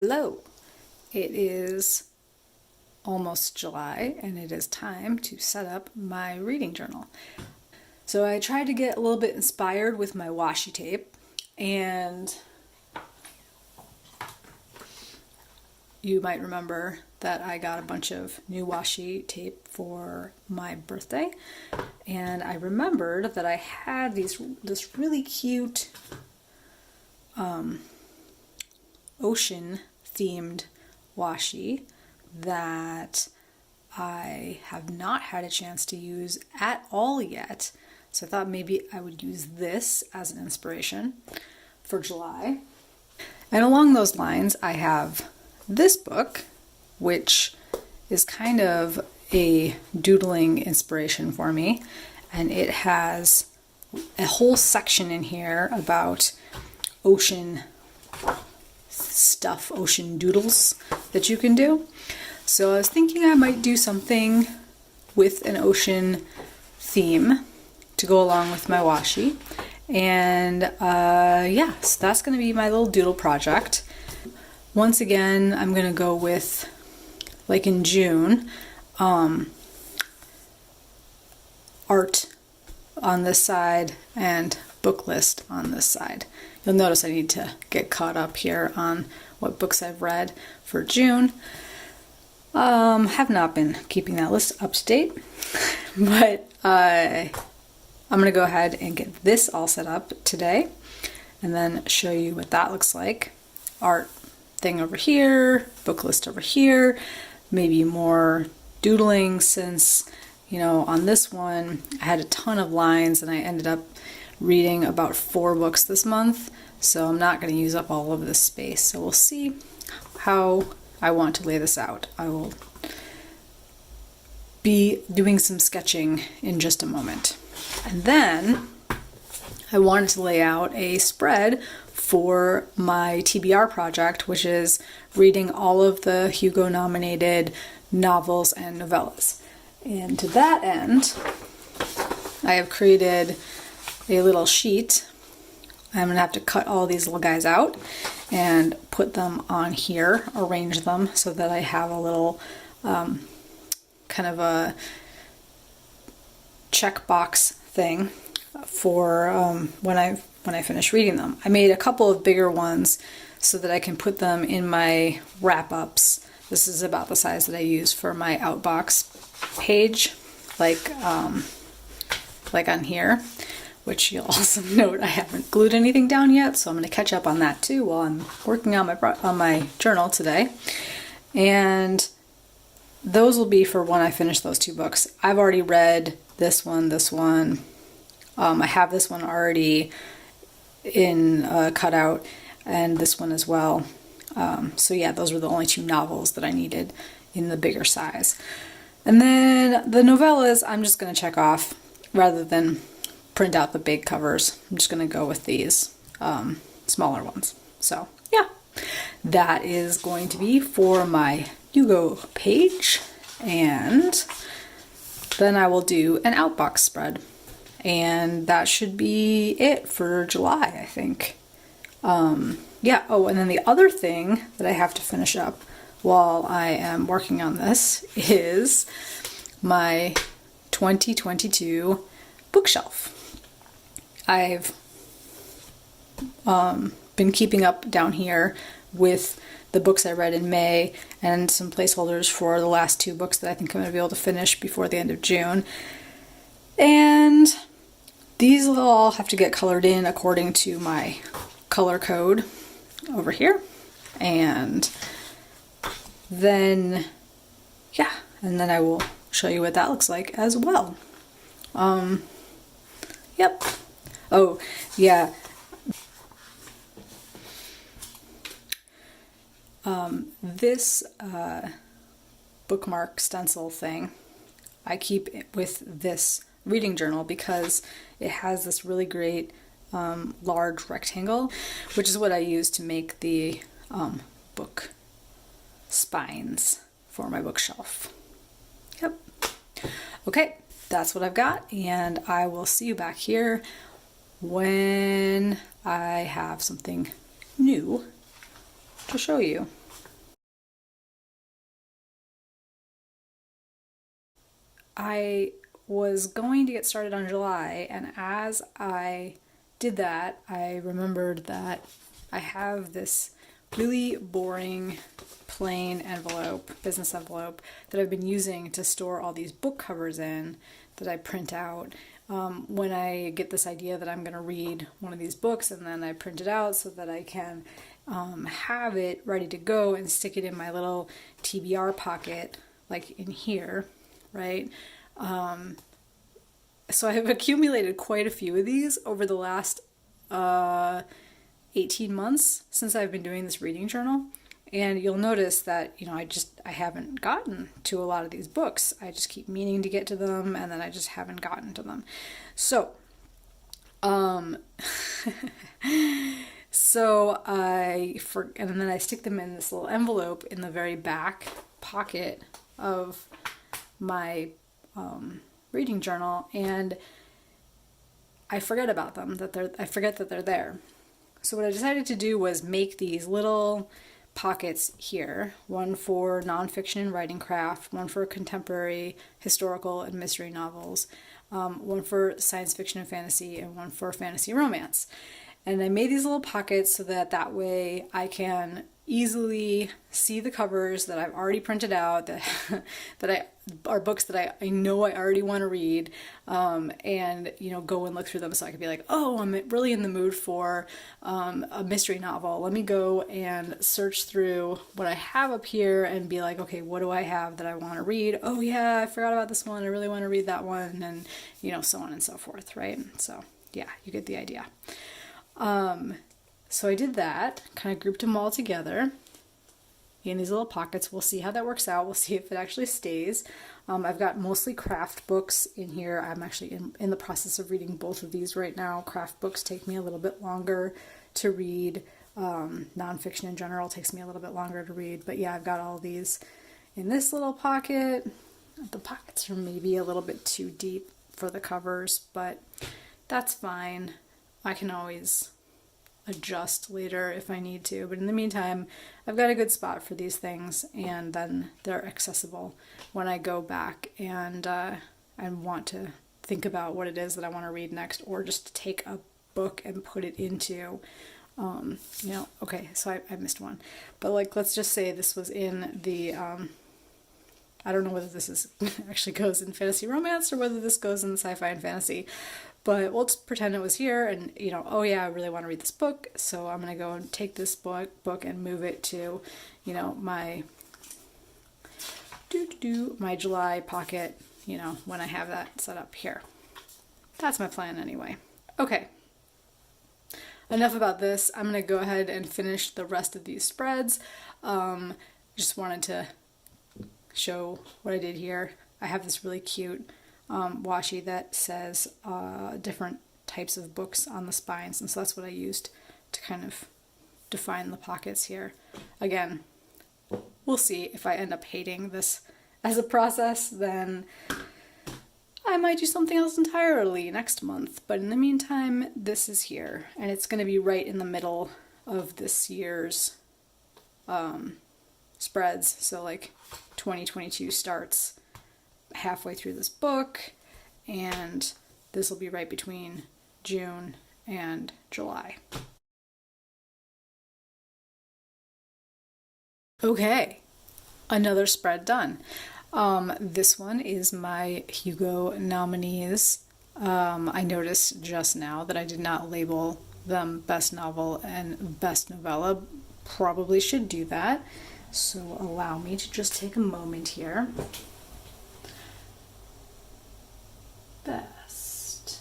Hello! It is almost July and it is time to set up my reading journal. So I tried to get a little bit inspired with my washi tape, and you might remember that I got a bunch of new washi tape for my birthday, and I remembered that I had this really cute ocean themed washi that I have not had a chance to use at all yet. So I thought maybe I would use this as an inspiration for July. And along those lines, I have this book, which is kind of a doodling inspiration for me. And it has a whole section in here about ocean stuff, ocean doodles that you can do. So I was thinking I might do something with an ocean theme to go along with my washi. And yeah, so that's going to be my little doodle project. Once again, I'm going to go with, like in June, art on this side and book list on this side. You'll notice I need to get caught up here on what books I've read for June. Have not been keeping that list up to date, but I'm going to go ahead and get this all set up today and then show you what that looks like. Art thing over here, book list over here, maybe more doodling since, you know, on this one I had a ton of lines and I ended up reading about 4 books this month, so I'm not going to use up all of this space. So we'll see how I want to lay this out. I will be doing some sketching in just a moment. And then I wanted to lay out a spread for my TBR project, which is reading all of the Hugo nominated novels and novellas. And to that end, I have created a little sheet. I'm going to have to cut all these little guys out and put them on here, arrange them so that I have a little kind of a checkbox thing for when I finish reading them. I made a couple of bigger ones so that I can put them in my wrap-ups. This is about the size that I use for my outbox page, like on here, which you'll also note I haven't glued anything down yet, so I'm going to catch up on that too while I'm working on my journal today. And those will be for when I finish those 2 books. I've already read this one. I have this one already in cutout, and this one as well. So yeah, those were the only 2 novels that I needed in the bigger size. And then the novellas, I'm just going to check off rather than print out the big covers. I'm just going to go with these smaller ones. So yeah, that is going to be for my Hugo page, and then I will do an outbox spread, and that should be it for July, I think. Yeah, oh, and then the other thing that I have to finish up while I am working on this is my 2022 bookshelf. I've been keeping up down here with the books I read in May and some placeholders for the last 2 books that I think I'm going to be able to finish before the end of June. And these will all have to get colored in according to my color code over here. And then, yeah, and then I will show you what that looks like as well. Yep. Oh, yeah. This bookmark stencil thing, I keep it with this reading journal because it has this really great large rectangle, which is what I use to make the book spines for my bookshelf. Yep. Okay, that's what I've got, and I will see you back here when I have something new to show you. I was going to get started on July, and as I did that, I remembered that I have this really boring plain envelope, business envelope, that I've been using to store all these book covers in that I print out when I get this idea that I'm going to read one of these books, and then I print it out so that I can have it ready to go and stick it in my little TBR pocket, like in here, right? So I have accumulated quite a few of these over the last 18 months since I've been doing this reading journal. And you'll notice that, I haven't gotten to a lot of these books. I just keep meaning to get to them, and then I just haven't gotten to them. So, and then I stick them in this little envelope in the very back pocket of my reading journal, and I forget about them, I forget that they're there. So what I decided to do was make these little pockets here, one for nonfiction and writing craft, one for contemporary, historical, and mystery novels, one for science fiction and fantasy, and one for fantasy romance. And I made these little pockets so that way I can easily see the covers that I've already printed out, that are books that I know I already want to read, and go and look through them, so I could be like, oh, I'm really in the mood for a mystery novel. Let me go and search through what I have up here and be like, okay, what do I have that I want to read? Oh yeah, I forgot about this one. I really want to read that one, and so on and so forth, right? So yeah, you get the idea. So I did that, kind of grouped them all together in these little pockets. We'll see how that works out. We'll see if it actually stays. I've got mostly craft books in here. I'm actually in the process of reading both of these right now. Craft books take me a little bit longer to read. Nonfiction in general takes me a little bit longer to read. But yeah, I've got all these in this little pocket. The pockets are maybe a little bit too deep for the covers, but that's fine. I can always adjust later if I need to, but in the meantime, I've got a good spot for these things, and then they're accessible when I go back and want to think about what it is that I want to read next, or just take a book and put it into, okay, so I missed one, but let's just say this was in the, I don't know whether this is actually goes in fantasy romance or whether this goes in sci-fi and fantasy, but we'll just pretend it was here, and oh yeah, I really want to read this book, so I'm gonna go and take this book and move it to, my my July pocket, when I have that set up here. That's my plan anyway. Okay. Enough about this. I'm gonna go ahead and finish the rest of these spreads. Just wanted to show what I did here. I have this really cute washi that says different types of books on the spines, and so that's what I used to kind of define the pockets here. Again, we'll see. If I end up hating this as a process, then I might do something else entirely next month, but in the meantime, this is here, and it's going to be right in the middle of this year's spreads, so 2022 starts halfway through this book, and this will be right between June and July. Okay, another spread done. This one is my Hugo nominees. I noticed just now that I did not label them best novel and best novella. Probably should do that. So allow me to just take a moment here. Best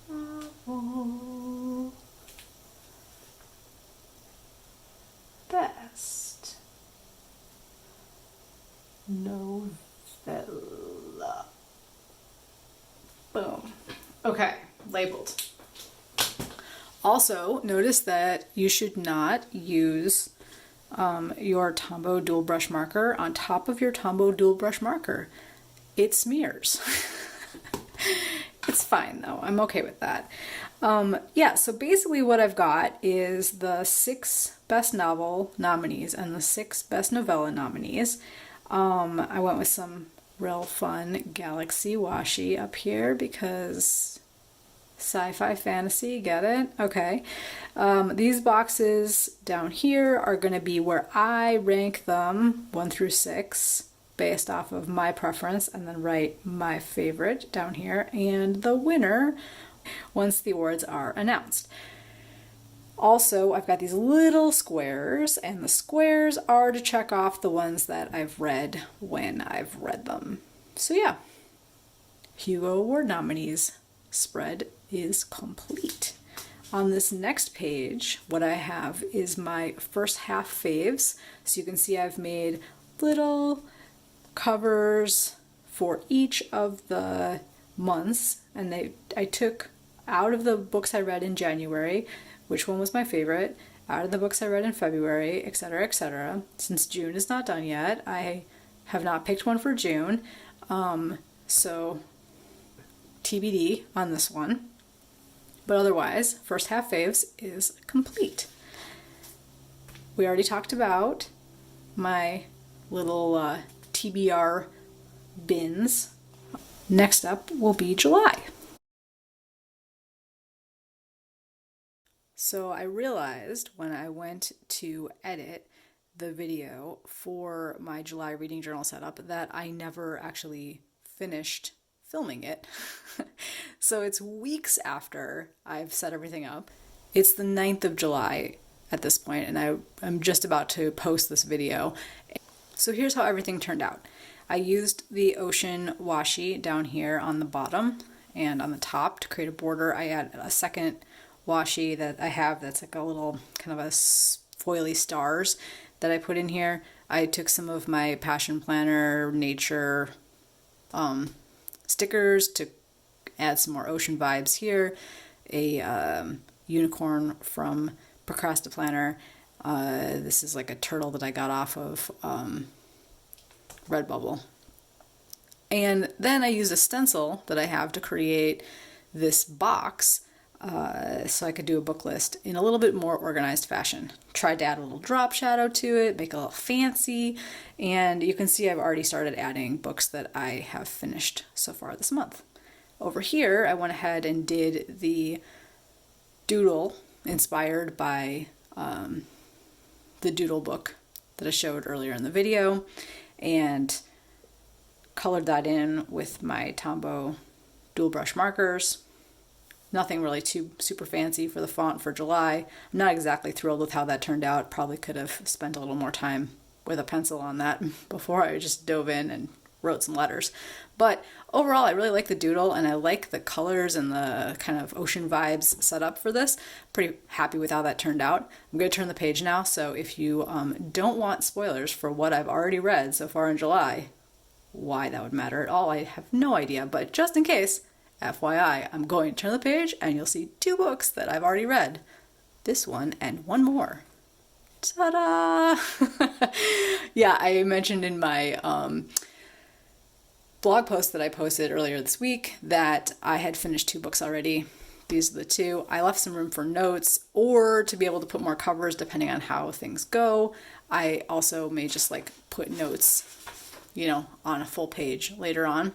novel. Best novella. Boom. Okay, labeled. Also, notice that you should not use your Tombow dual brush marker on top of your Tombow dual brush marker. It smears. It's fine though, I'm okay with that. Yeah, so basically what I've got is the 6 best novel nominees and the 6 best novella nominees. I went with some real fun Galaxy washi up here because sci-fi fantasy, get it? Okay. These boxes down here are going to be where I rank them 1 through 6 based off of my preference, and then write my favorite down here and the winner once the awards are announced. Also, I've got these little squares, and the squares are to check off the ones that I've read when I've read them. So yeah, Hugo Award nominees spread is complete. On this next page, what I have is my first half faves. So you can see I've made little covers for each of the months, and I took out of the books I read in January, which one was my favorite, out of the books I read in February, etc., etc. Since June is not done yet, I have not picked one for June, so TBD on this one. But otherwise, first half faves is complete. We already talked about my little TBR bins. Next up will be July. So I realized when I went to edit the video for my July reading journal setup that I never actually finished filming it. So it's weeks after I've set everything up. It's the 9th of July at this point, and I'm just about to post this video. So here's how everything turned out. I used the ocean washi down here on the bottom and on the top to create a border. I added a second washi that I have that's like a little kind of a foily stars that I put in here. I took some of my Passion Planner nature stickers to add some more ocean vibes here. A unicorn from Procrastiplanner. This is like a turtle that I got off of Redbubble. And then I used a stencil that I have to create this box so I could do a book list in a little bit more organized fashion. Tried to add a little drop shadow to it, make it a little fancy, and you can see I've already started adding books that I have finished so far this month. Over here, I went ahead and did the doodle inspired by the doodle book that I showed earlier in the video, and colored that in with my Tombow dual brush markers. Nothing really too super fancy for the font for July. I'm not exactly thrilled with how that turned out. Probably could have spent a little more time with a pencil on that before I just dove in and wrote some letters. But overall, I really like the doodle, and I like the colors and the kind of ocean vibes set up for this. Pretty happy with how that turned out. I'm going to turn the page now, so if you don't want spoilers for what I've already read so far in July, why that would matter at all, I have no idea, but just in case, FYI, I'm going to turn the page and you'll see 2 books that I've already read. This one and one more. Ta-da! Yeah, I mentioned in my blog post that I posted earlier this week that I had finished 2 books already. These are the 2. I left some room for notes or to be able to put more covers depending on how things go. I also may just like put notes, on a full page later on.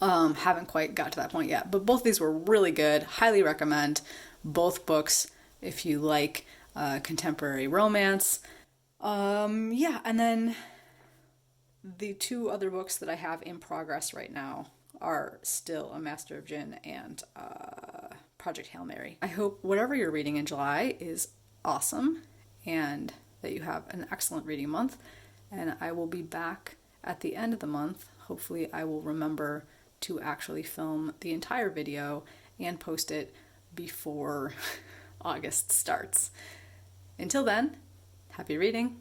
Haven't quite got to that point yet, but both these were really good. Highly recommend both books if you like contemporary romance. Yeah, and then the 2 other books that I have in progress right now are still A Master of Gin and Project Hail Mary. I hope whatever you're reading in July is awesome and that you have an excellent reading month, and I will be back at the end of the month. Hopefully I will remember to actually film the entire video and post it before August starts. Until then, happy reading!